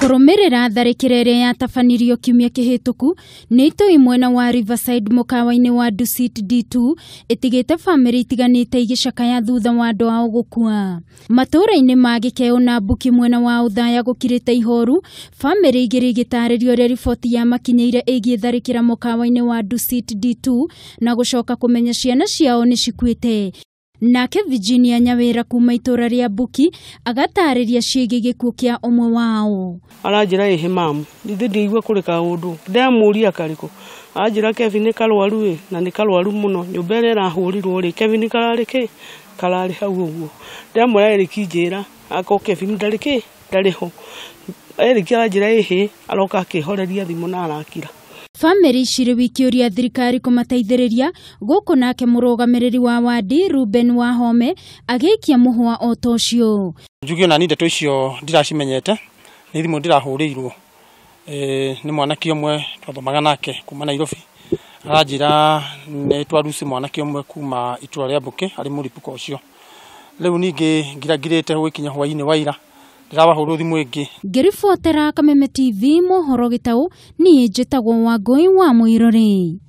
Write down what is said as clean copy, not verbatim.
Kurumirira tharikira iria yatabanirio kiumia kihituku ni itoi mwena wa Riverside mukawa-ini wa Dusit D2 itigite family itiganite igicakaya thutha wa andu ao gukua. Matura-ini ma Gikeu na Mbuki mwena wa Uthaya gukirite ihoru, family igiri igitaririo ria riboti ya makinyeire igie tharikira mukawa-ini wa Dusit D2 na gucoka kumenya ciana ciao ni cikuite. Nake Virginia Nyawira kuma itura ria Mbuki agatariria ciigi gikuo kia umwe wao. Aranjira ihe mamu ndithigwe kuri kaundu ndamuria kariku anjira Kevin kalwaru na ni kalwaru muno nyumba ira rahurirwo ri Kevin karariki karari hau uguo ndamura erikijira ako Kevin ndariho erikira anjira ihe aroka akihoreria thimu na arakira. Family ciri wikiuria thirikari kumateithiriria guku nake murugamiriri wa wadi Ruben Wahome agikia muhwa otocio. Njugio na ninde toicio ndiracimenyete ni thimu ndirahurirwo ni mwanaki omwe twathomaga nake kuma Nairobi aranjira ni twaruci mwanaki omwe kuma itura ria Mbuki ari muripuko ucio riu ningi ngiragirite gwikinya hwaini waira ndirabahuruo thimu ingi ngiribotera Kameme TV mohoro Gitau ni njitagwo Wangui wa Muirori.